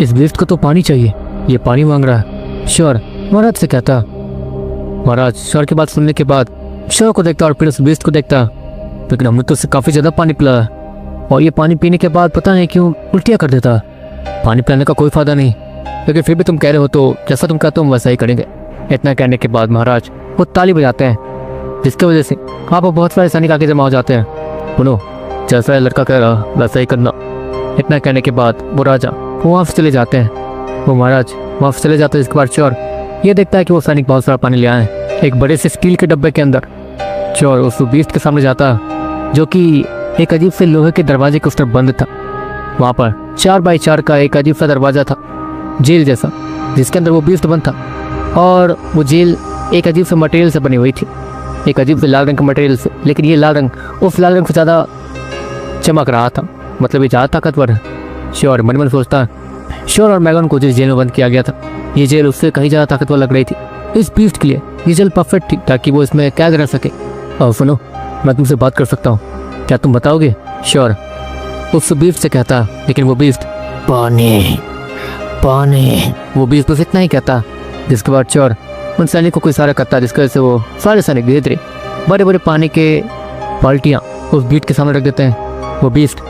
इस बीस्ट को तो पानी चाहिए, ये पानी मांग रहा है। श्योर महाराज से कहता। महाराज श्योर की बात सुनने के बाद श्योर को देखता और फिर उस बीस्ट को देखता, लेकिन हमने तो उससे काफी ज्यादा पानी पिलाया और ये पानी पीने के बाद पता नहीं क्यों उल्टियाँ कर देता। पानी पिलाने का कोई फायदा नहीं, लेकिन फिर भी तुम कह रहे हो तो जैसा तुम कहते हो हम वैसा ही करेंगे। इतना कहने के बाद महाराज वो ताली बजाते हैं, जिसकी वजह से वहाँ पर बहुत सारे सैनिक आगे जमा हो जाते हैं। सुनो, जैसा लड़का कह रहा वैसा ही करना। इतना कहने के बाद वो राजा वो वहाँ से चले जाते हैं। वो महाराज वहाँ से चले जाते हैं। इसके बाद चोर ये देखता है कि वो सैनिक बहुत सारा पानी ले आए हैं एक बड़े से स्टील के डब्बे के अंदर। चोर उस बीस्ट के सामने जाता, जो कि एक अजीब से लोहे के दरवाजे के उस तरफ बंद था। वहाँ पर 4x4 का एक अजीब सा दरवाजा था, जेल जैसा, जिसके अंदर वो बीस्ट बंद था। और वो जेल एक अजीब से मटेरियल से बनी हुई थी, एक अजीब से लाल रंग के मटेरियल से, लेकिन ये लाल रंग उस लाल रंग से ज़्यादा चमक रहा था, मतलब ये ज़्यादा ताकतवर है। श्योर मन मन सोचता, श्योर और मैगन को जिस जेल में बंद किया गया था, ये जेल उससे कहीं ज़्यादा ताकतवर लग रही थी। इस बीस्ट के लिए ये जेल परफेक्ट थी ताकि वो इसमें कैद रह सके। और सुनो, मैं तुमसे बात कर सकता हूँ, क्या तुम बताओगे? श्योर उस बीस्ट से कहता, लेकिन वो बीस्ट पानी पानी, वो बीस्ट बस इतना ही कहता। जिसके बाद श्योर उन सैनिक को कोई इशारा करता, जिसकी वजह से वो सारे सैनिक धीरे धीरे बड़े बड़े पानी के बाल्टियाँ उस बीस्ट के सामने रख देते हैं। वो बीस्ट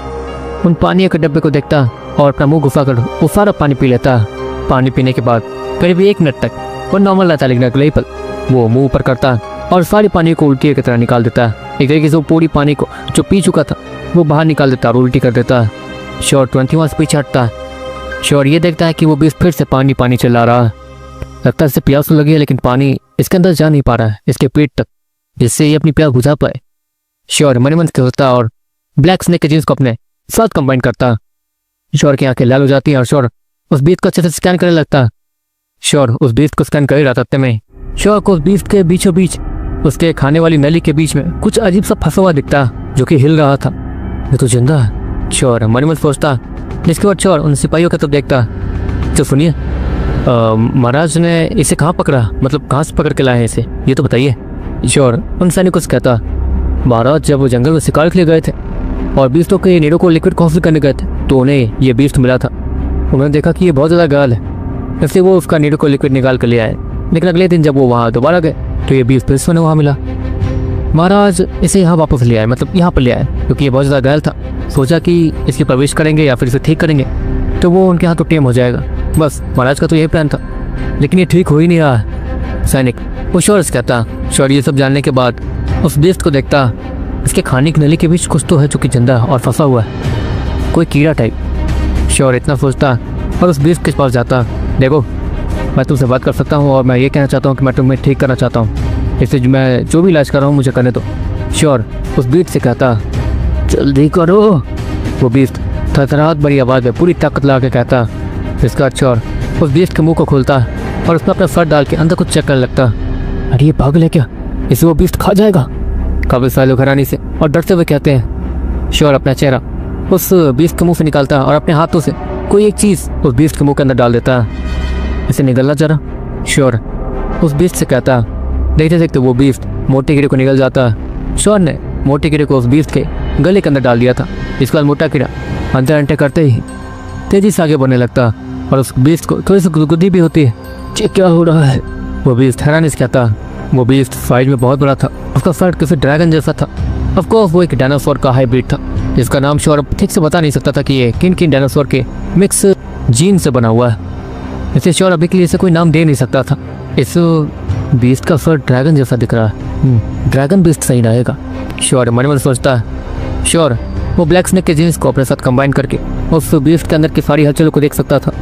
उन पानी के डब्बे को देखता और अपना मुंह घुसा कर वो सारा पानी पी लेता। पानी पीने के बाद करीब 1 मिनट तक वो नॉर्मल रहता, लेकिन अगले ही पल वो मुंह ऊपर करता और सारी पानी को उल्टी की तरह निकाल देता। एक तरीके से वो पूरी पानी को जो पी चुका था वो बाहर निकाल देता और उल्टी कर देता। श्योर 21 से पीछे हटता। श्योर ये देखता है कि वो बीस्ट फिर से पानी पानी चला रहा है। लगता है इसे प्यास तो लगी है, लेकिन पानी इसके अंदर जा नहीं पा रहा है इसके पेट तक, जिससे ये अपनी प्यास बुझा पाए। श्योर मन मन से होता और ब्लैक स्नेक के जीन्स को अपने साथ कंबाइन करता। श्योर की आंखें लाल हो जाती हैं और श्योर उस बीस्ट को अच्छे से स्कैन करने लगता। श्योर उस बीस्ट को स्कैन कर ही रहा था में श्योर को उस बीस्ट के बीचों बीच उसके खाने वाली नली के बीच में कुछ अजीब सा फंसा हुआ दिखता, जो कि हिल रहा था। ये तो जिंदा है, श्योर मन मन सोचता। जिसके बाद श्योर उन सिपाहियों का तो देखता। तो सुनिए, महाराज ने इसे कहाँ पकड़ा, मतलब कहाँ से पकड़ के लाए हैं इसे, ये तो बताइए। श्योर उन सैनिकों से कहता, महाराज जब वो जंगल में शिकार के लिए गए थे और बीस्टों के नीडो को लिक्विड कॉफी करने गए थे, तो उन्हें ये बीस्ट मिला था। उन्होंने देखा कि ये बहुत ज़्यादा गाल है, इसलिए वो उसका नीडो को लिक्विड निकाल कर ले आए। लेकिन अगले दिन जब वो वहाँ दोबारा गए तो ये बीस्ट फिर से उन्हें वहाँ मिला। महाराज इसे यहाँ वापस ले आए, मतलब यहाँ पर ले आए, क्योंकि ये बहुत ज़्यादा घायल था। सोचा कि इसकी प्रवेश करेंगे या फिर इसे ठीक करेंगे तो वो उनके हाथों टेम हो जाएगा। बस महाराज का तो यही प्लान था, लेकिन ये ठीक हो ही नहीं रहा है। सैनिक वो श्योर से कहता। श्योर ये सब जानने के बाद उस बीस्ट को देखता। इसके खाने की नली के बीच कुछ तो है जो कि जिंदा और फंसा हुआ है, कोई कीड़ा टाइप। श्योर इतना सोचता और उस बीस्ट के पास जाता। देखो, मैं तुमसे बात कर सकता हूँ और मैं ये कहना चाहता हूँ कि मैं तुम्हें ठीक करना चाहता हूँ, इसलिए मैं जो भी इलाज कर रहा हूँ मुझे करने दो। श्योर उस बीस्ट से कहता, जल्दी करो। वो बीस्ट थरथराहट बड़ी आवाज़ में पूरी ताकत लगा के कहता। इसका श्योर उस बीस्ट के मुंह को खोलता और उसमें अपना सर डाल के अंदर कुछ चेक करने लगता। अरे ये पागल है क्या, इसे वो बीस्ट खा जाएगा? काबिल सारे लोग हैरानी से और डरते हुए कहते हैं। श्योर अपना चेहरा उस बीस्ट के मुंह से निकालता और अपने हाथों से कोई एक चीज़ उस बीस्ट के मुंह के अंदर डाल देता। इसे निगलना जरा। श्योर उस बीस्ट से कहता। देखते देखते वो बीस्ट मोटे कीड़े को निगल जाता। श्योर ने मोटे कीड़े को उस बीस्ट के गले के अंदर डाल दिया था। इसके बाद मोटा कीड़ा अंतर अंटे करते ही तेजी से आगे बढ़ने लगता और उस बीस्ट को थोड़ी सी गुदगुदी भी होती है। ये क्या हो रहा है? वो बीस्ट हैरानी से कहता। वो बीस्ट साइज में बहुत बड़ा था, उसका सर किसी ड्रैगन जैसा था। ऑफकोर्स वो एक डायनासोर का हाइब्रिड था, जिसका नाम श्योर ठीक से बता नहीं सकता था कि ये किन किन डायनासोर के मिक्स जीन से बना हुआ है। इसे श्योर अभी के लिए इसे कोई नाम दे नहीं सकता था। इस बीस्ट का सर ड्रैगन जैसा दिख रहा है, ड्रैगन बीस्ट सही रहेगा। श्योर मन में सोचता है। श्योर वो ब्लैक स्नेक के जीन्स को अपने साथ कंबाइन करके उस बीस्ट के अंदर की सारी हलचलों को देख सकता था।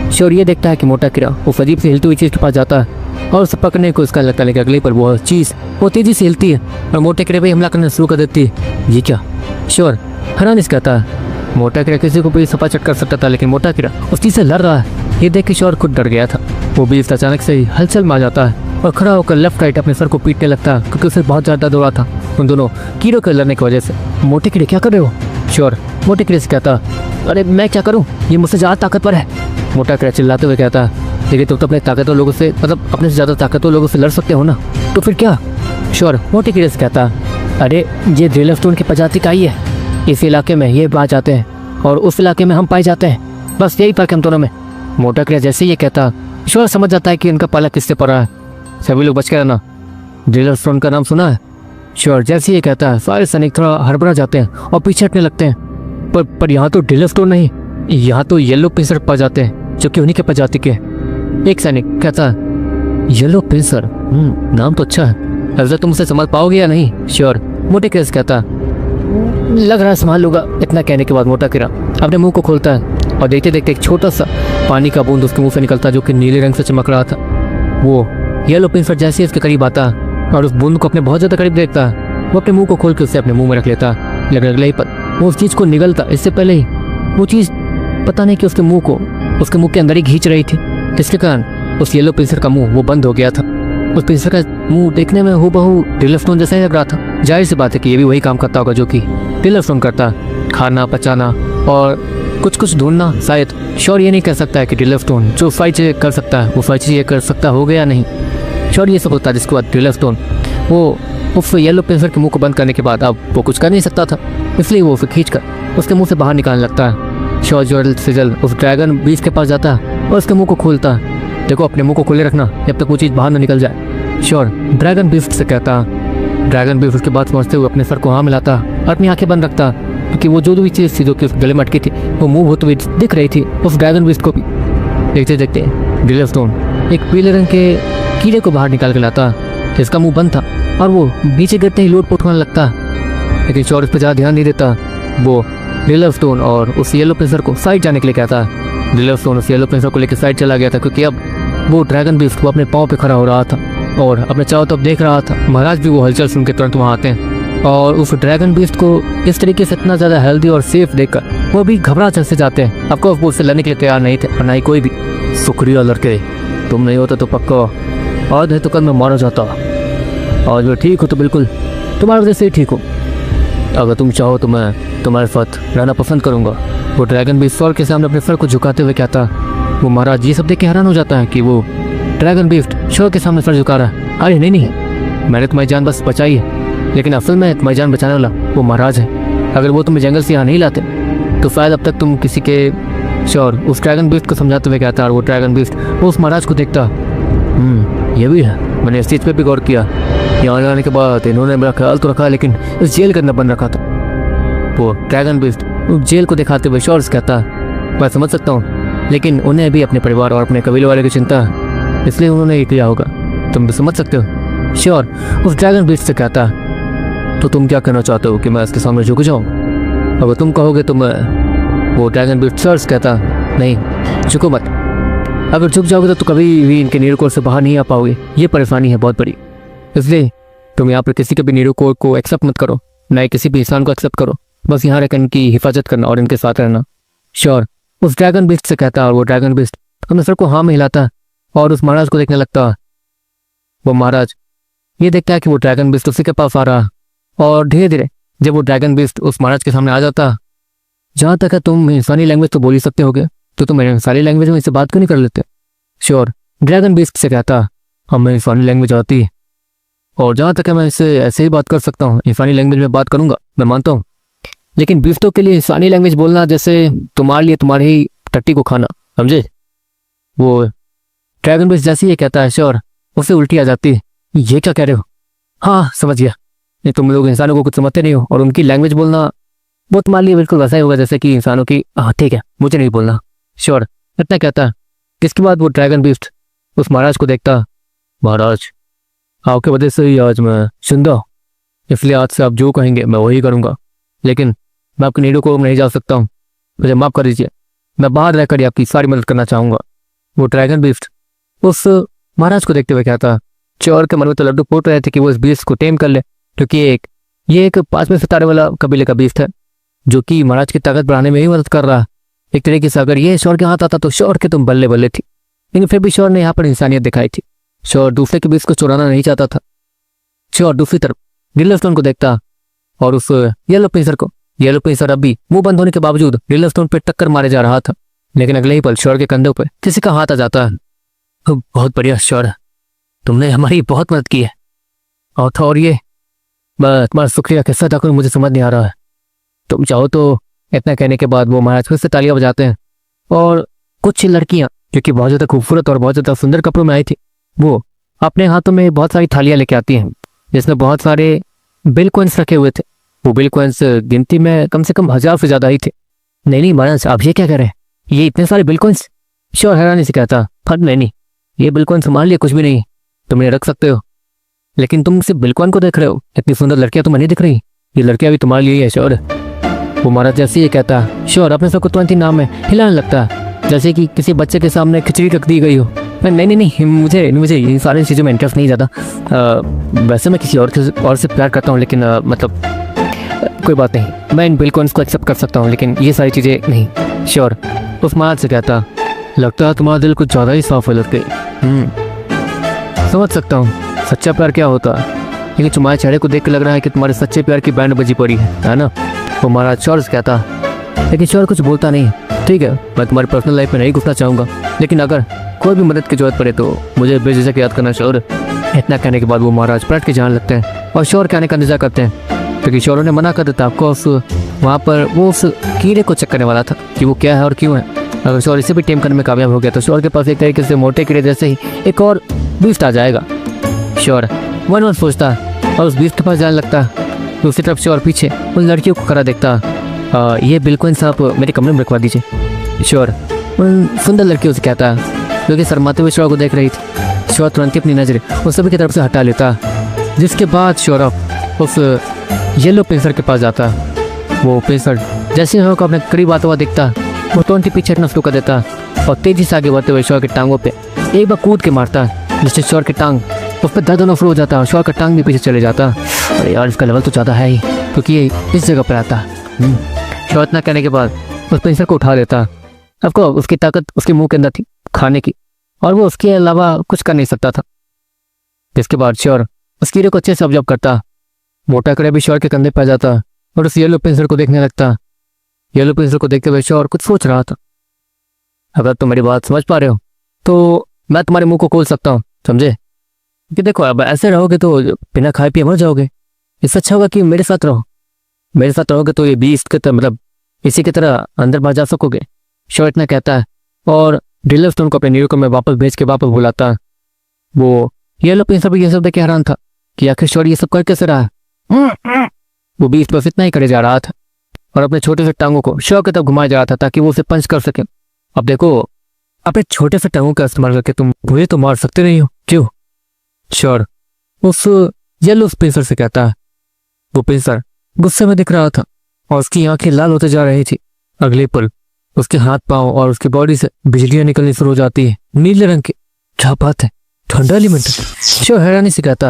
श्योर ये देखता है कि मोटा कीड़ा उस अजीब से हिलती हुई चीज़ के पास जाता है और उसे पकड़ने को इसका लगता है, लेकिन अगले पर वो चीज़ वो तेज़ी से हिलती है और मोटे कीड़े पर हमला करना शुरू कर देती है। ये क्या? श्योर हैरानी से कहता है। मोटा कीड़ा किसी को भी सपा चट कर सकता था, लेकिन मोटा कीड़ा उस चीज़ से लड़ रहा है। ये देख के श्योर खुद डर गया था। वो बीस्ट अचानक से ही हलचल में आ जाता है और खड़ा होकर लेफ्ट राइट अपने सर को पीटने लगता है, क्योंकि उसे बहुत ज़्यादा दौड़ा था उन दोनों कीड़ों के लड़ने की वजह से। मोटे कीड़े क्या कर रहे हो? श्योर मोटे कीड़े से कहता। अरे मैं क्या करूँ, ये मुझसे ज़्यादा ताकतवर है। मोटा कीड़ा चिल्लाते हुए कहता। लेकिन तुम तो अपने ताकतवर लोगों से, मतलब अपने से ज़्यादा ताकतवर लोगों से लड़ सकते हो ना, तो फिर क्या? श्योर मोटे कीड़े से कहता। अरे ये ड्रिलर स्टोन की प्रजाति का ही है, इस इलाके में ये पाए जाते हैं और उस इलाके में हम पाए जाते हैं, बस यही फर्क है हम दोनों में। मोटा क्रिया जैसे ही ये कहता, ईश्वर समझ जाता है कि इनका पाला किससे पड़ा है। सभी लोग बच के रहना। ड्रिलर स्टोन का नाम सुना है? श्योर। जैसे ये कहता है सारे सैनिक थोड़ा हड़बड़ा जाते हैं और पीछे हटने लगते हैं। पर यहाँ तो ड्रिलर स्टोन नहीं, यहाँ तो येलो पिंसर पा जाते हैं जो कि उन्हीं के प्रजाति के। एक सैनिक कहता है येलो पिंसर, नाम तो अच्छा है। हजरत तुम उसे संभाल पाओगे या नहीं? श्योर। मोटे केस कहता लग रहा है संभाल लूंगा। इतना कहने के बाद मोटा किरा अपने मुंह को खोलता है और देखते देखते एक छोटा सा पानी का बूंद उसके मुंह से निकलता जो कि नीले रंग से चमक रहा था। वो येलो पिंसर जैसे ही उसके करीब आता और उस बूंद को अपने बहुत ज्यादा करीब देखता, वो अपने मुंह को खोल के उसे अपने मुंह में रख लेता। लेकिन अगले ही पल वो उस चीज को निगलता, इससे पहले ही वो चीज पता नहीं कि उसके मुंह को उसके मुंह के अंदर ही खींच रही थी, जिसके कारण उस येलो पिंसर का मुंह वो बंद हो गया था। उस पिंसर का मुंह देखने में हूबहू ड्रिलर स्टोन जैसा ही लग रहा था। जाहिर सी बात है कि ये भी वही काम करता होगा जो कि ड्रिलर स्टोन करता, खाना पचाना और कुछ कुछ ढूंढना। शायद श्योर ये नहीं कह सकता है कि ड्रिलर स्टोन जो फाइट चीजें कर सकता है वो फाइट चीजें कर सकता हो गया नहीं। श्योर ये सब होता है, जिसके बाद ड्रिलर स्टोन वो उस येलो पिंसर के मुंह को बंद करने के बाद अब वो कुछ कर नहीं सकता था, इसलिए वो उसे खींच कर उसके मुंह से बाहर निकालने लगता है। श्योर जल्द से जल्द उस ड्रैगन बीस्ट के पास जाता है और उसके मुंह को खोलता है। देखो अपने मुंह को खोले रखना जब तक वो चीज़ बाहर ना निकल जाए। श्योर ड्रैगन बीस्ट से कहता। ड्रैगन बीस्ट उसके बाद समझते हुए अपने सर को हाँ मिलाता और अपनी आंखें बंद रखता, क्योंकि वो जो भी चीज़ थी जो कि उस गले में अटकी थी वो मूव होते हुए दिख रही थी उस ड्रैगन बीस्ट को भी। देखते देखते ड्रिलर स्टोन एक पीले रंग के कीड़े को बाहर निकाल के लाता, जिसका मुंह बंद था और वो नीचे गिरते ही लोट पोट होने लगता। लेकिन श्योर इस पर ज़्यादा ध्यान नहीं देता। वो ड्रिलर स्टोन और उस येलो पिंसर को साइड जाने के लिए कहता। ड्रिलर स्टोन उस येलो पिंसर को लेकर साइड चला गया था, क्योंकि अब वो ड्रैगन बीस्ट वो अपने पाँव पे खड़ा हो रहा था और अपने चारों तरफ देख रहा था। महाराज भी वो हलचल सुन के तुरंत वहाँ आते हैं और उस ड्रैगन बीस्ट को इस तरीके से इतना ज़्यादा हेल्दी और सेफ देखकर वो भी घबरा चल से जाते हैं। आपको वो उससे लड़ने के लिए तैयार नहीं थे और ना ही कोई भी। शुक्रिया लड़के, तुम नहीं होता तो पक्का आज है तो कल मैं मारा जाता। आज मैं ठीक हो तो बिल्कुल तुम्हारे वजह से ही ठीक हो। अगर तुम चाहो तो मैं तुम्हारे साथ रहना पसंद करूंगा। वो ड्रैगन बीस्ट सर के सामने अपने सर को झुकाते हुए कहता। वो महाराज ये सब देख के हैरान हो जाता है कि वो ड्रैगन बीस्ट शोर के सामने सर झुका रहा है। अरे नहीं नहीं, मैंने तुम्हारी जान बस बचाई है, लेकिन असल में तुम्हारी जान बचाने वाला वो महाराज है। अगर वो तुम्हें जंगल से यहाँ नहीं लाते तो शायद अब तक तुम किसी के। श्योर उस ड्रैगन बीस्ट को समझाते हुए कहता। और वो ड्रैगन बीस्ट वो उस महाराज को देखता। ये भी है, मैंने इस चीज़ पर भी गौर किया। यहाँ आने के बाद इन्होंने मेरा ख्याल तो रखा, लेकिन इस जेल के अंदर बंद रखा था। वो ड्रैगन बीस्ट उस जेल को दिखाते हुए श्योर कहता। मैं समझ सकता हूँ, लेकिन उन्हें भी अपने परिवार और अपने कबीले वाले की चिंता है, इसलिए उन्होंने ये किया होगा। तुम भी समझ सकते हो। श्योर उस ड्रैगन बीस्ट से कहता। तो तुम क्या कहना चाहते हो कि मैं इसके सामने झुक जाऊँ? अगर तुम कहोगे तो मैं। वो ड्रैगन बीस्ट श्योर कहता। नहीं झुको मत, अगर झुक जाओगे तो कभी भी इनके नीरो कोड से बाहर नहीं आ पाओगे। ये परेशानी है बहुत बड़ी, इसलिए तुम यहाँ पर किसी के भी नीरो कोड को एक्सेप्ट मत करो, ना ही किसी भी इंसान को एक्सेप्ट करो। बस यहाँ रहकर इनकी हिफाजत करना और इनके साथ रहना। श्योर उस ड्रैगन बीस्ट से कहता। और वो ड्रैगन बीस्ट अपने सर को हाँ में हिलाता और उस महाराज को देखने लगता। वो महाराज ये देखता है कि वो ड्रैगन बीस्ट उसी के पास आ रहा, और धीरे धीरे जब वो ड्रैगन बीस्ट उस महाराज के सामने आ जाता। जहाँ तक है तुम इंसानी लैंग्वेज तो बोल ही सकते होगे, तो तुम इंसानी लैंग्वेज में इससे बात क्यों नहीं कर लेते? श्योर ड्रैगन बीस्ट से कहता। हमें इंसानी लैंग्वेज आती, और जहाँ तक है मैं इससे ऐसे ही बात कर सकता हूँ, इंसानी लैंग्वेज में बात करूंगा, मैं मानता हूँ। लेकिन बीस्टों के लिए इंसानी लैंग्वेज बोलना जैसे तुम्हारे लिए तुम्हारी ही टट्टी को खाना, समझे? वो ड्रैगन बीस्ट जैसे ही कहता है श्योर उसे उल्टी आ जाती है। ये क्या कह रहे हो? हाँ समझ गया, नहीं तुम लोग इंसानों को कुछ समझते नहीं हो, और उनकी लैंग्वेज बोलना वो तुम्हारे लिए बिल्कुल वैसा ही होगा जैसे कि इंसानों की। हाँ ठीक है, मुझे नहीं बोलना। श्योर इतना कहता है। इसके बाद वो ड्रैगन बीस्ट उस महाराज को देखता। महाराज आपके वजह से ही आज मैं जिंदा हूं, इसलिए आज से आप जो कहेंगे मैं वही करूंगा, लेकिन मैं आपके नीडो को नहीं जा सकता हूँ, मुझे माफ़ कर दीजिए। मैं बाहर रहकर आपकी सारी मदद करना चाहूँगा। वो ड्रैगन बीस्ट उस महाराज को देखते हुए कहता। चोर के मन में तो लड्डू फूट रहे थे कि वो इस बीस्ट को टेम कर ले, क्योंकि ये एक 5वें सितारे वाला कबीले का बीस्ट है जो कि महाराज की ताकत बढ़ाने में ही मदद कर रहा है। एक तरीके से अगर ये शोर के हाथ आता तो शोर के तुम बल्ले बल्ले थी, लेकिन फिर भी शोर ने यहाँ पर इंसानियत दिखाई थी। शोर दूसरे के बीस्ट को चुराना नहीं चाहता था। शोर दूसरी तरफ ड्रिलर स्टोन को देखता और उस येलो पिंसर को। येलो पिंसर अब भी मुंह बंद होने के बावजूद ड्रिलर स्टोन पे टक्कर मारे जा रहा था, लेकिन अगले ही पल शोर के कंधों पर किसी का हाथ आ जाता है। बहुत बढ़िया शोर, तुमने हमारी बहुत मदद की है। और ये मैं तुम्हारा शुक्रिया कैसा अदा करूं मुझे समझ नहीं आ रहा है। तुम चाहो तो। इतना कहने के बाद वो महाराज फिर से तालियां बजाते हैं और कुछ लड़कियां जो कि बहुत ज़्यादा खूबसूरत और बहुत ज़्यादा सुंदर कपड़ों में आई थी। वो अपने हाथों में बहुत सारी थालियाँ लेके आती हैं जिसमें बहुत सारे बिल कॉइन्स रखे हुए थे। वो बिल कॉइन्स गिनती में कम से कम 1000 से ज़्यादा ही थे। नहीं महाराज, आप ये क्या कह रहे हैं? ये इतने सारे बिल कॉइन्स? श्योर हैरानी से कहता। फट नहीं, ये बिल कॉइन संभाल लिए, कुछ भी नहीं, तुम इन्हें रख सकते हो। लेकिन तुम सिर्फ बिल कॉइन को देख रहे हो, इतनी सुंदर लड़कियां तुम्हें नहीं दिख रही? ये लड़कियां भी तुम्हारे लिए ही है श्योर। वो महाराज जैसे ये कहता, श्योर अपने सबको 20 नाम में हिलाने लगता जैसे कि किसी बच्चे के सामने खिचड़ी रख दी गई हो। नहीं नहीं नहीं, मुझे मुझे इन सारी चीज़ों में इंटरेस्ट नहीं ज़्यादा। वैसे मैं किसी और से प्यार करता हूँ, लेकिन मतलब कोई बात नहीं, मैं इन बिल कॉइन्स को एक्सेप्ट कर सकता हूँ, लेकिन ये सारी चीज़ें नहीं। श्योर उस महाराज से कहता, लगता है तुम्हारा दिल कुछ ज़्यादा ही साफ है लड़के। समझ सकता हूँ सच्चा प्यार क्या होता है, लेकिन तुम्हारे चेहरे को देख के लग रहा है कि तुम्हारे सच्चे प्यार की बैंड बजी पड़ी है ना? वो महाराज श्योर से कहता, लेकिन श्योर कुछ बोलता नहीं। ठीक है, मैं तुम्हारी पर्सनल लाइफ में नहीं घुसना चाहूँगा, लेकिन अगर कोई भी मदद की जरूरत पड़े तो मुझे बेझिझक याद करना श्योर। इतना कहने के बाद वो महाराज पलट के जाने लगते हैं और श्योर कहने का इंतजार करते हैं, क्योंकि श्योर ने मना कर देता आपको। वहाँ पर वो उस कीड़े को चेक करने वाला था कि वो क्या है और क्यों है। अगर श्योर इसे भी टेम करने में कामयाब हो गया तो श्योर के पास एक तरीके से मोटे कीड़े जैसे ही एक और बीस्ट आ जाएगा। श्योर वन सोचता और उस बीस्ट के पास जाने लगता। दूसरी तरफ श्योर पीछे उन लड़कियों को खड़ा देखता। ये बिल्कुल साहब मेरे कमरे में रखवा दीजिए। श्योर उन सुंदर लड़कियों से कहता, जो कि शर्माते हुए श्योर को देख रही थी। श्योर तुरंत ही अपनी नजर उन सभी की तरफ से हटा लेता, जिसके बाद श्योर उस येलो पेंसर के पास जाता। वो पेंसर जैसे श्योर को अपने करीब आता हुआ दिखता, वो तुरंत पीछे हटना शुरू कर देता और तेजी से आगे बढ़ते हुए श्योर की टांगों पे एक बार कूद के मारता, जिससे श्योर की टांग उस पर दर्द होना शुरू हो जाता और श्योर का टांग भी पीछे चले जाता। अरे यार, इसका लेवल तो ज़्यादा है ही, क्योंकि ये इस जगह पर आता। श्योर इतना कहने के बाद उस पेंसर को उठा देता। आपको उसकी ताकत उसके मुंह के अंदर थी खाने की, और वो उसके अलावा कुछ कर नहीं सकता था। जिसके बाद श्योर उस कीड़े को अच्छे से ऑब्जर्व करता। मोटा कीड़ा भी श्योर के कंधे पर जाता और उस येलो पेंसर को देखने लगता। येलो पेंसर को देखते हुए श्योर कुछ सोच रहा था। अगर तुम मेरी बात समझ पा रहे हो तो मैं तुम्हारे मुंह को खोल सकता हूँ, समझे? कि देखो, अब ऐसे रहोगे तो बिना खाए पिए मर जाओगे। इससे अच्छा होगा कि मेरे साथ रहो। मेरे साथ रहोगे तो ये बीस्ट के मतलब इसी की तरह अंदर बाहर जा सकोगे। श्योर इतना कहता है और ड्रिलर स्टोन को अपने नीरो में वापस भेज के वापस बुलाता। वो येलो पेंसर भी ये सब देख के हैरान था कि आखिर श्योर ये सब कर कैसे रहा है। वो बीस्ट बस इतना ही करे जा रहा था और अपने छोटे से टांगों को श्योर की तरफ घुमाया जा रहा था ताकि वो उसे पंच कर सके। अब देखो, अपने छोटे से टांगों का इस्तेमाल करके तुम मुझे तो मार सकते नहीं हो, क्यों? श्योर उस येलो पेंसर से कहता है। वो पेंसर गुस्से में दिख रहा था और उसकी आंखें लाल होते जा रही थी। अगले पल उसके हाथ पांव और उसकी बॉडी से बिजलियां निकलनी शुरू हो जाती है, नीले रंग की। क्या बात है, ठंडा एलिमेंट? श्योर हैरानी से कहता।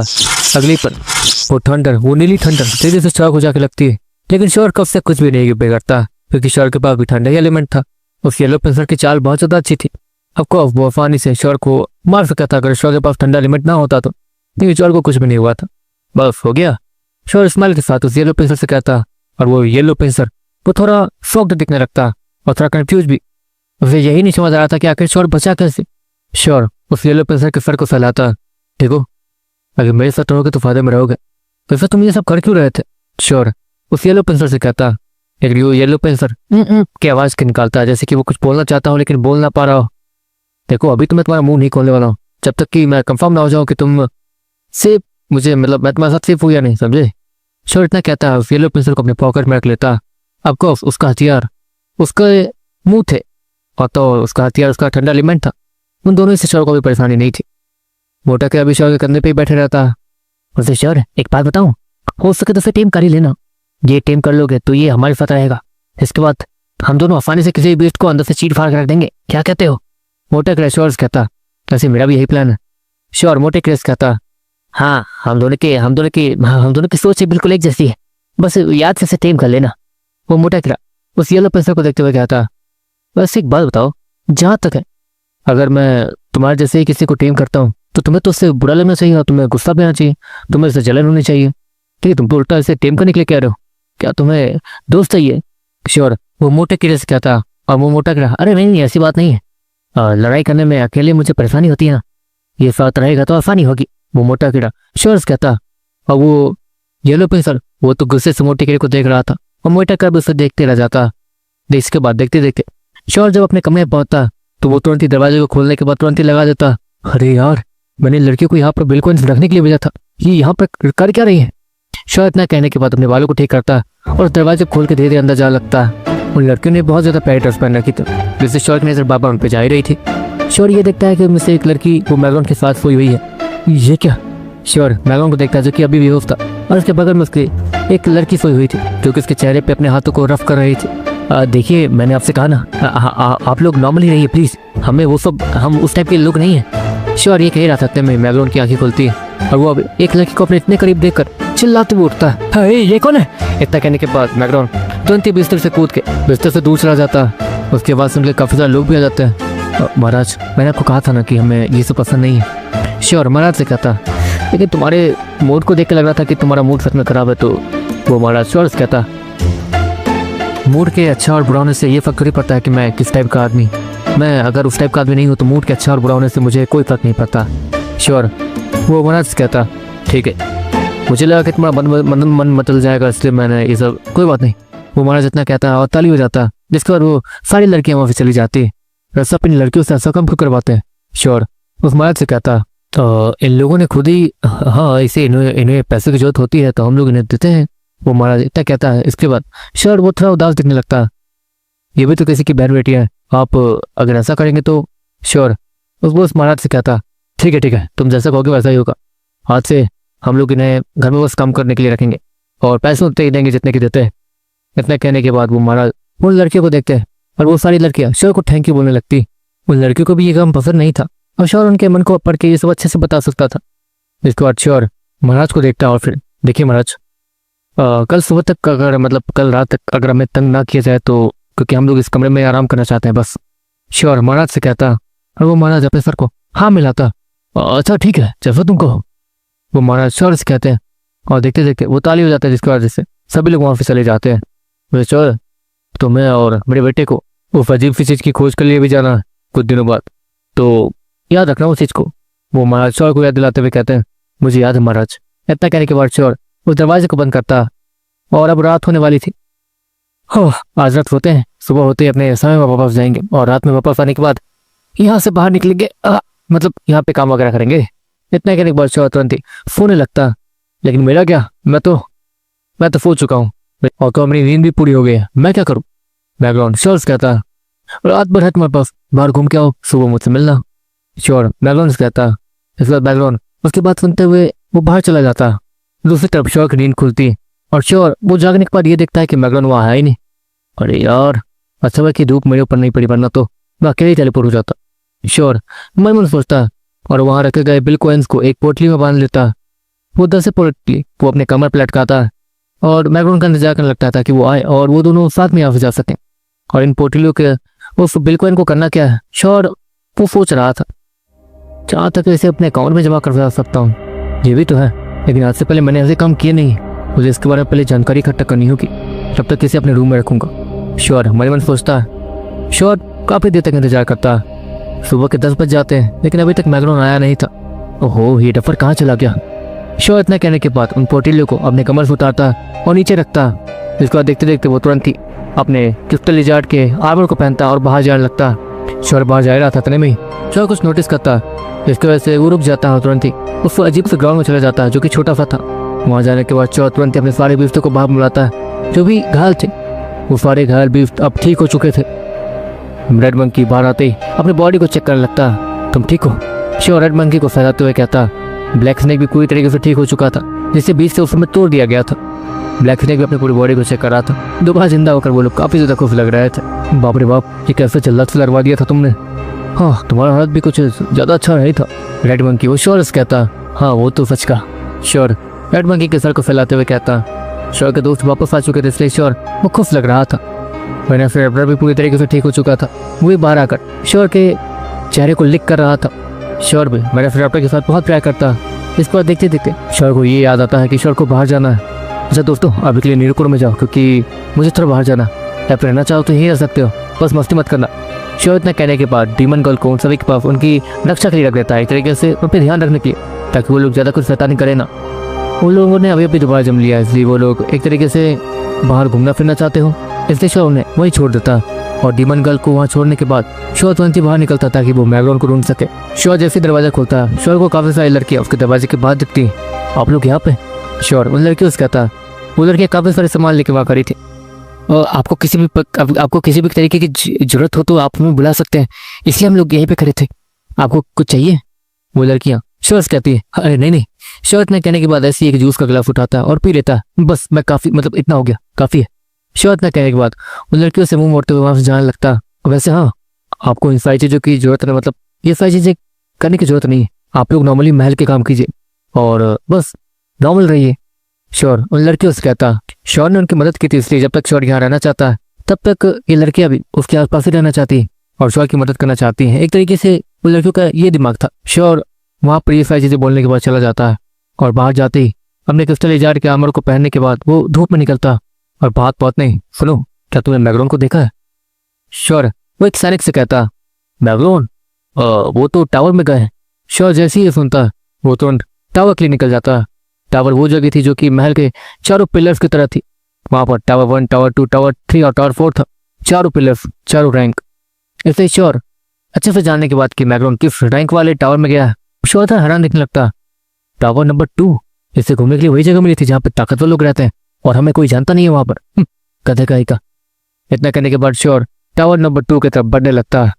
अगले पल वो नीली ठंडर तेजी से श्योर को जाके लगती है, लेकिन श्योर कब से कुछ भी नहीं बिगड़ता क्योंकि श्योर के पास भी ठंडा ही एलिमेंट था। उस येलो पेंसर की चाल बहुत ज्यादा अच्छी थी। ऑफकोर्स वो आसानी से श्योर को मार सकता था अगर श्योर के पास ठंडा एलिमेंट ना होता तो, लेकिन श्योर को कुछ भी नहीं हुआ था। बस हो गया, श्योर स्माइल के साथ उस येलो पेंसर से कहता। और वो येलो पेंसर वो थोड़ा शॉक्ड दिखने लगता और थोड़ा कंफ्यूज भी। उसे यही नहीं समझ आ रहा था कि आखिर श्योर बचा कैसे। श्योर उस येलो पेंसर के सर को सहलाता। देखो, अगर मेरे साथ रहोगे तो फायदे में रहोगे, तो फिर तुम ये सब कर क्यों रहे थे? श्योर उस येलो पेंसर से कहता। लेकिन वो येलो पेंसर की आवाज के निकालता है जैसे कि वो कुछ बोलना चाहता हूँ लेकिन बोल ना पा रहा हो। देखो, अभी तो मैं तुम्हारा मुंह नहीं खोलने वाला हूँ जब तक कि मैं कंफर्म ना हो जाऊँ कि तुम सेफ मुझे मतलब मैं तुम्हारे साथ सेफ हूँ या नहीं, समझे? श्योर इतना कहता है, उस येलो पेंसर को अपने पॉकेट में रख लेता। ऑफकोर्स उसका हथियार उसके मुंह थे और तो उसका हथियार उसका ठंडा एलिमेंट था। उन दोनों से श्योर को भी परेशानी नहीं थी। मोटा के अभी श्योर के कंधे पे ही बैठे रहता। उसे श्योर एक बात बताऊं, हो सके तो उसे टेम कर ही लेना। ये टेम कर लोगे तो ये हमारे साथ रहेगा, इसके बाद हम दोनों आसानी से किसी बीस्ट को अंदर से चीर फाड़ कर रख देंगे, क्या कहते हो? मोटा के श्योर कहता। वैसे मेरा भी यही प्लान है। श्योर मोटे के कहता। हाँ, हम दोनों की सोच बिल्कुल एक जैसी है, बस याद से टेम कर लेना। वो मोटा गिरा उस येलो पेंसर को देखते हुए कहता। बस एक बात बताओ, जहाँ तक है अगर मैं तुम्हारे जैसे ही किसी को टेम करता हूँ तो तुम्हें तो उससे बुरा लगना चाहिए और तुम्हें गुस्सा भी आना चाहिए, तुम्हें उससे जलन होनी चाहिए। ठीक है, तुम तो उल्टा इसे टेम करने के लिए कह रहे हो। क्या तुम्हें दोस्त चाहिए? श्योर वो मोटे कीड़े से कहता। और वो मोटा गिरा, अरे नहीं, ऐसी बात नहीं है, लड़ाई करने में अकेले मुझे परेशानी होती है ना, ये साथ रहेगा तो आसानी होगी। वो मोटा कीड़ा श्योर कहता। और वो येलो पेंसर वो तो गुस्से से मोटे कीड़े को देख रहा था और मोटा कीड़ा भी उसे देखते रह जाता। इसके बाद देखते देखते श्योर जब अपने कमरे में पहुंचता तो वो तुरंत ही दरवाजे को खोलने के बाद तुरंत ही लगा देता। अरे यार, मैंने लड़की को यहाँ पर बिल्कुल रखने के लिए भेजा था, ये यहाँ पर कर क्या रही है? शौर्य इतना कहने के बाद अपने बालों को ठीक करता और दरवाजे खोल के धीरे धीरे अंदर जा लगता। उन लड़कियों ने बहुत ज्यादा प्यारी ड्रेस पहन रखी थी, जिससे शौर्य की नजर बाबा उन पे जा ही रही थी। शौर्य ये देखता है कि उनमें से एक लड़की वो मैगन के साथ सोई हुई है। ये क्या? शौर्य मैगन को देखता है जो कि अभी बेहोश था, और उसके बगल में उसकी एक लड़की सोई हुई थी जो कि उसके चेहरे पे अपने हाथों को रफ कर रही थी। देखिए, मैंने आपसे कहा ना, आप लोग नॉर्मली रहिए प्लीज, हम उस टाइप के लोग नहीं हैं। शौर्य ये कह रहा था में मैगन की आंखें खुलती है और वो अब एक लड़की को अपने इतने करीब देखकर चिल्लाते हुए उठता है। ये कौन है? इतना कहने के बाद मैगन तुरंत ही बिस्तर से कूद के बिस्तर से दूर चला जाता है। उसके बाद सुन के काफी सारे लोग भी आ जाते हैं। महाराज, मैंने आपको कहा था ना कि हमें ये सब पसंद नहीं है। शौर्य महाराज से कहता, लेकिन तुम्हारे मूड को देख के लग रहा था कि तुम्हारा मूड सच में खराब है। तो वो महाराज शौर्य से कहता, मूड के अच्छा और बुरा होने से ये फर्क थोड़ी पड़ता है कि मैं किस टाइप का आदमी। मैं अगर उस टाइप का आदमी नहीं हूँ तो मूड के अच्छा और बुरा होने से मुझे कोई फर्क नहीं पड़ता। श्योर। वो महाराज से कहता, ठीक है, मुझे लगा कि तुम्हारा मन मतल जाएगा, इसलिए मैंने ये सब, कोई बात नहीं। वो महाराज इतना कहता है और ताली हो जाता, जिसके बाद वो सारी लड़कियां वहाँ से चली जाती। रस्सा अपनी लड़कियों से ऐसा कम क्यों करवाते हैं? श्योर। उस महाराज से कहता, तो इन लोगों ने खुद ही, हाँ, इसे इन्हें पैसे की जरूरत होती है तो हम लोग इन्हें देते हैं। वो महाराज इतना कहता है। इसके बाद श्योर वो थोड़ा उदास दिखने लगता। ये भी तो किसी की बहन बेटी है, आप अगर ऐसा करेंगे तो। श्योर। उस महाराज से कहता, ठीक है, तुम जैसा कहोगे वैसा ही होगा। आज से हम लोग इन्हें घर में बस काम करने के लिए रखेंगे और पैसे उतने ही देंगे जितने की देते हैं। इतना कहने के बाद वो महाराज उन लड़कियों को देखते हैं और वो सारी लड़कियां श्योर को थैंक यू बोलने लगती। उन लड़कियों को भी ये काम पसंद नहीं था और श्योर उनके मन को पढ़ के ये सब अच्छे से बता सकता था। जिसके बाद श्योर महाराज को देखता और फिर, देखिए महाराज, कल सुबह तक अगर कल रात तक अगर हमें तंग ना किया जाए तो, क्योंकि हम लोग इस कमरे में आराम करना चाहते हैं बस। श्योर महाराज से कहता और वो महाराज अपने सर को हाँ मिलाता। अच्छा ठीक है, जैसा तुम कहो। वो महाराज श्योर से कहते हैं और देखते देखते वो ताली हो जाता है, जिसकी वजह से सभी लोग वहाँ से चले जाते हैं। मुझे श्योर, तुम्हें और मेरे बेटे को वो अजीब सी चीज की खोज के लिए भी जाना है कुछ दिनों बाद, तो याद रखना उस चीज को। वो महाराज श्योर को याद दिलाते हुए कहते हैं, मुझे याद है महाराज। इतना कहने के बाद श्योर उस दरवाजे को बंद करता और अब रात होने वाली थी। हो, आज रात होते हैं, सुबह होते ही अपने समय में वापस जाएंगे और रात में वापस आने के बाद यहाँ से बाहर निकलेंगे, यहाँ पे काम वगैरह करेंगे। इतना कहने के बाद श्योर तुरंत ही सोने लगता। लेकिन मेरा क्या, मैं तो सो चुका हूँ और तो मेरी नींद भी पूरी हो गई है, मैं क्या करूँ? बैकग्राउंड श्योर कहता, रात भर है तुम्हारे पास, बाहर घूम के आओ, सुबह मुझसे मिलना। श्योर बैकग्राउंड कहता। इसके बाद बैकग्राउंड उसके बाद सुनते हुए वो बाहर चला जाता। दूसरी तरफ श्योर की नींद खुलती और श्योर वो जागने के बाद ये देखता है कि बैकग्राउंड वहाँ है ही नहीं। अरे यार, अच्छा हुआ कि धूप मेरे ऊपर नहीं पड़ी, वरना तो मैं अकेले ही टेलीपोर्ट हो जाता। श्योर मन सोचता और वहां रखे गए बिल कॉइन्स को एक पोटली में बांध लेता। वो 10 पोटली वो अपने कमर पर लटकाता और मैगन का इंतजार करने लगता था कि वो आए और वो दोनों साथ में ऑफिस जा सकें। और इन पोटलियों के उस बिल कॉइन को करना क्या है, श्योर वो सोच रहा था। जहाँ तक इसे अपने अकाउंट में जमा करवा सकता हूँ ये भी तो है, लेकिन आज से पहले मैंने ऐसे काम किए नहीं, मुझे इसके बारे में पहले जानकारी इकट्ठा करनी होगी, तब तक इसे अपने रूम में रखूंगा। श्योर मन सोचता है। श्योर काफी देर तक इंतजार करता। सुबह के 10 बज जाते हैं लेकिन अभी तक मैगन आया नहीं था। ओहो, ये डफर कहाँ चला गया? श्योर इतना कहने के बाद उन पोटलियों को अपने कमर से उतारता और नीचे रखता। जिसको देखते देखते वो तुरंत ही अपने क्रिस्टल लिजार्ड के आर्मर को पहनता और बाहर जाने लगता। श्योर बाहर जा रहा था इतने में श्योर कुछ नोटिस करता, जिसकी वजह से वो रुक जाता है। तुरंत ही उस अजीब से ग्राउंड में चला जाता है जो कि छोटा सा था। वहां जाने के बाद श्योर तुरंत अपने सारे बीफ्तों को बाहर बुलाता है जो भी घायल थे। वो सारे घायल बीफ्त अब ठीक हो चुके थे। रेड मंकी बाहर आते ही अपनी बॉडी को चेक करने लगता। तुम ठीक हो? श्योर रेड मंकी को फैलाते हुए कहता। ब्लैक स्नेक भी पूरी तरीके से ठीक हो चुका था, जिससे बीच से उस समय तोड़ दिया गया था। ब्लैक स्नेक भी अपनी पूरी बॉडी को चेक कर रहा था। दोबारा जिंदा होकर वो लोग काफी ज्यादा खुश लग रहे थे। बाप रे बाप, ये कैसे जल्लाद से लड़वा दिया था तुमने? हाँ, तुम्हारा हालत भी कुछ ज्यादा अच्छा नहीं था। रेड मंकी वो श्योर से कहता। हाँ वो तो सच का। श्योर रेड मंकी के सर को फैलाते हुए कहता। श्योर के दोस्त वापस आ चुके थे इसलिए श्योर वो खुश लग रहा था। वरना फिर भी पूरी तरीके से ठीक हो चुका था। वो भी बाहर आकर श्योर के चेहरे को लिख कर रहा था। श्योर भी मेरे फ्रेंड के साथ बहुत प्यार करता। इसके बाद देखते देखते श्योर को ये याद आता है कि श्योर को बाहर जाना है। अच्छा दोस्तों, अभी के लिए नीरकुर में जाओ क्योंकि मुझे थोड़ा बाहर जाना है। आप रहना चाहो तो यहीं रह सकते हो, बस मस्ती मत करना। श्योर इतना कहने के बाद डीमन गर्ल को उन सभी के पास उनकी रक्षा के लिए रख देता है, एक तरीके से उन पर ध्यान रखने के लिए, ताकि वो लोग ज़्यादा कुछ शैतानी करे ना। उन लोगों ने अभी अभी दोबारा जम लिया, इसलिए वो लोग एक तरीके से बाहर घूमना फिरना चाहते हो, इसलिए श्योर उन्हें वही छोड़ देता। और डीमन गर्ल को वहाँ छोड़ने के बाद शोर तुरंत ही बाहर निकलता ताकि वो मैगलोन को ढूंढ सके। शोर जैसे ही दरवाजा खोलता, शोर को काफी सारी लड़कियां उसके दरवाजे के बाहर दिखती। आप लोग यहाँ पे? शोर उन लड़कियों से कहता। वो लड़कियां काफी सारे सामान लेके वहाँ खड़ी थी। और आपको किसी भी तरीके की जरूरत हो तो आप हमें बुला सकते हैं, इसलिए हम लोग यहीं पे खड़े थे। आपको कुछ चाहिए? वो लड़कियां शोर से कहती है, अरे नहीं। शोर इतना कहने के बाद ऐसे ही एक जूस का गिलास उठाता और पी लेता। बस मैं काफी इतना हो गया, काफी है। शोर इतना कहने के बाद उन लड़कियों से मुंह मोड़ते हुए वहां से जाने लगता। वैसे हाँ, आपको इन सारी चीजों की जरूरत नहीं, ये सारी चीजें करने की जरूरत नहीं है। आप लोग नॉर्मली महल के काम कीजिए और बस नॉर्मल रहिए। शोर उन लड़कियों से कहता। शोर ने उनकी मदद की थी, इसलिए जब तक शोर यहाँ रहना चाहता है तब तक ये लड़कियां भी उसके आसपास ही रहना चाहती और शोर की मदद करना चाहती हैं। एक तरीके से उन लड़कियों का ये दिमाग था। शोर वहां पर ये सारी चीजें बोलने के बाद चला जाता है और बाहर जाते ही अपने क्रिस्टल इजार के आर्मर को पहनने के बाद वो धूप में निकलता और बात नहीं, सुनो, क्या तुमने मैगलोन को देखा है? शोर वो एक सैनिक से कहता। मैगलोन? वो तो टावर में गए हैं। शोर जैसे ही सुनता वो तुरंत टावर के लिए निकल जाता। टावर वो जगह थी जो कि महल के चारों पिलर्स की तरह थी। वहां पर टावर 1, टावर 2, टावर 3 और टावर 4 था। चारों पिलर्स, चारों रैंक। इसलिए शोर अच्छे से जानने के बाद कि मैगलोन किस रैंक वाले टावर में गया है, शोर था हैरान दिखने लगता। टावर नंबर 2, इसे घूमने के लिए वही जगह मिली थी जहाँ पे ताकतवर लोग रहते हैं और हमें कोई जानता नहीं है वहां पर। गधे का ही का। इतना करने के बाद शोर टावर नंबर 2 की तरफ बढ़ने लगता।